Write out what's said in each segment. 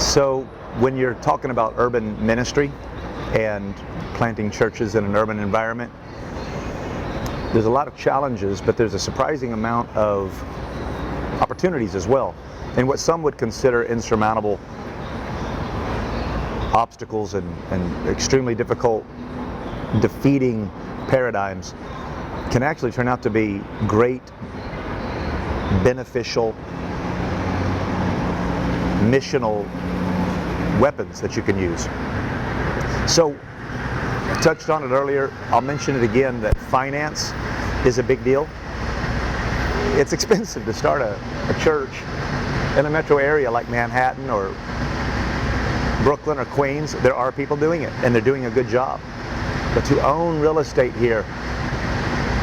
So when you're talking about urban ministry and planting churches in an urban environment, there's a lot of challenges, but there's a surprising amount of opportunities as well. And what some would consider insurmountable obstacles and extremely difficult, defeating paradigms can actually turn out to be great, beneficial, missional weapons that you can use. So, I touched on it earlier, I'll mention it again, that finance is a big deal. It's expensive to start a church in a metro area like Manhattan or Brooklyn or Queens. There are people doing it, and they're doing a good job. But to own real estate here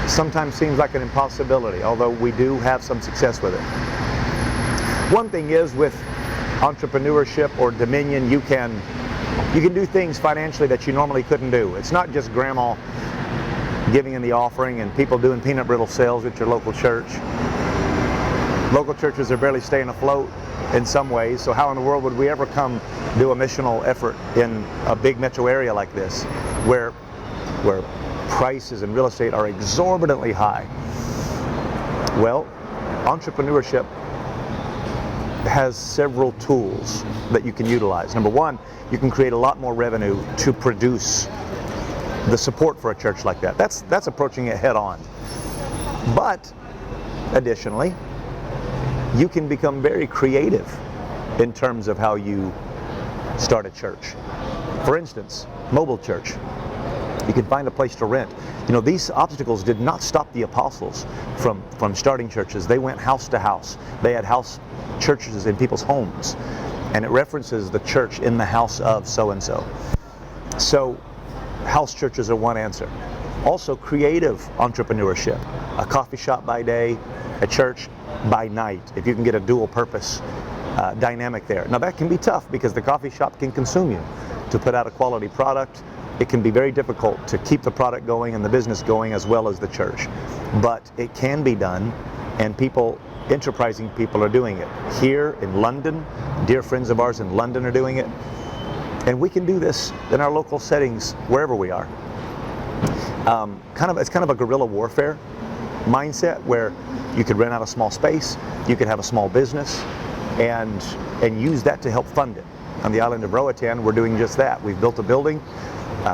sometimes seems like an impossibility, although we do have some success with it. One thing is, with entrepreneurship or dominion, you can do things financially that you normally couldn't do. It's not just grandma giving in the offering and people doing peanut brittle sales at your local church. Local churches are barely staying afloat in some ways, so how in the world would we ever come do a missional effort in a big metro area like this, where prices in real estate are exorbitantly high? Well, entrepreneurship has several tools that you can utilize. Number one, you can create a lot more revenue to produce the support for a church like that. That's approaching it head on. But additionally, you can become very creative in terms of how you start a church. For instance, mobile church. You can find a place to rent. You know, these obstacles did not stop the apostles from starting churches. They went house to house. They had house churches in people's homes. And it references the church in the house of so-and-so. So, house churches are one answer. Also, creative entrepreneurship. A coffee shop by day, a church by night, if you can get a dual purpose dynamic there. Now that can be tough because the coffee shop can consume you. To put out a quality product, it can be very difficult to keep the product going and the business going as well as the church. But it can be done, and enterprising people are doing it. Here in London, dear friends of ours in London are doing it. And we can do this in our local settings wherever we are. It's kind of a guerrilla warfare mindset where you could rent out a small space, you could have a small business, and use that to help fund it. On the island of Roatan, we're doing just that. We've built a building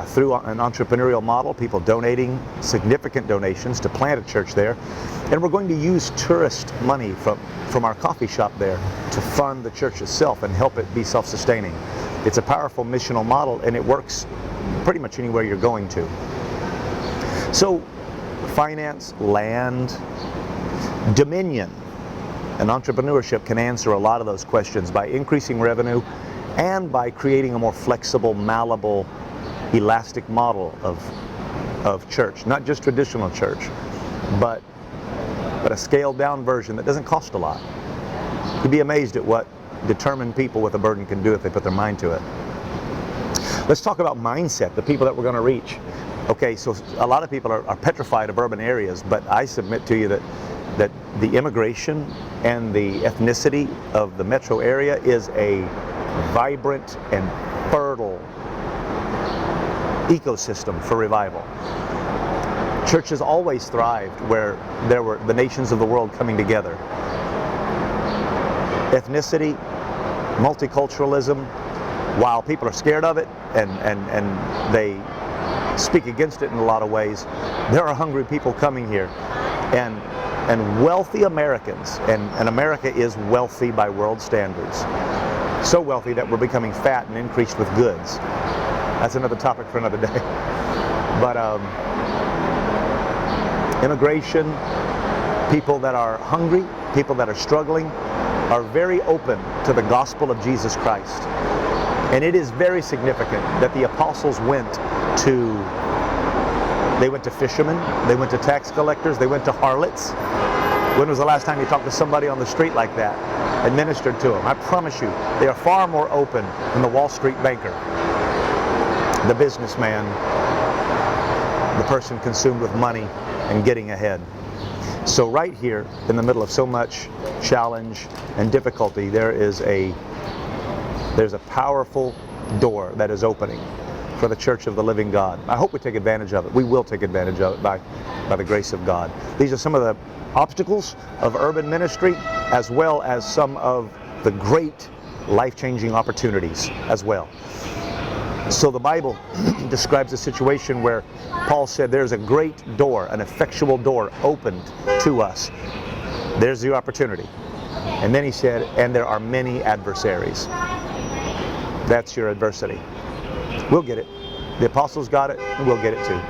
through an entrepreneurial model, people donating significant donations to plant a church there. And we're going to use tourist money from our coffee shop there to fund the church itself and help it be self-sustaining. It's a powerful missional model, and it works pretty much anywhere you're going to. So, finance, land, dominion, and entrepreneurship can answer a lot of those questions by increasing revenue and by creating a more flexible, malleable, elastic model of church. Not just traditional church, but a scaled down version that doesn't cost a lot. You'd be amazed at what determined people with a burden can do if they put their mind to it. Let's talk about mindset, the people that we're going to reach. Okay, so a lot of people are petrified of urban areas, but I submit to you that the immigration and the ethnicity of the metro area is a vibrant and fertile ecosystem for revival. Churches always thrived where there were the nations of the world coming together. Ethnicity, multiculturalism, while people are scared of it and they speak against it in a lot of ways, there are hungry people coming here, and wealthy Americans, and America is wealthy by world standards. So wealthy that we're becoming fat and increased with goods. That's another topic for another day. But immigration, people that are hungry, people that are struggling, are very open to the gospel of Jesus Christ. And it is very significant that the apostles went to fishermen, they went to tax collectors, they went to harlots. When was the last time you talked to somebody on the street like that and ministered to them? I promise you, they are far more open than the Wall Street banker, the businessman, the person consumed with money and getting ahead. So right here, in the middle of so much challenge and difficulty, there is a There's a powerful door that is opening for the church of the living God. I hope we take advantage of it. We will take advantage of it by the grace of God. These are some of the obstacles of urban ministry, as well as some of the great life-changing opportunities as well. So the Bible describes a situation where Paul said there's a great door, an effectual door opened to us. There's the opportunity. And then he said, and there are many adversaries. That's your adversity. We'll get it. The apostles got it, and we'll get it too.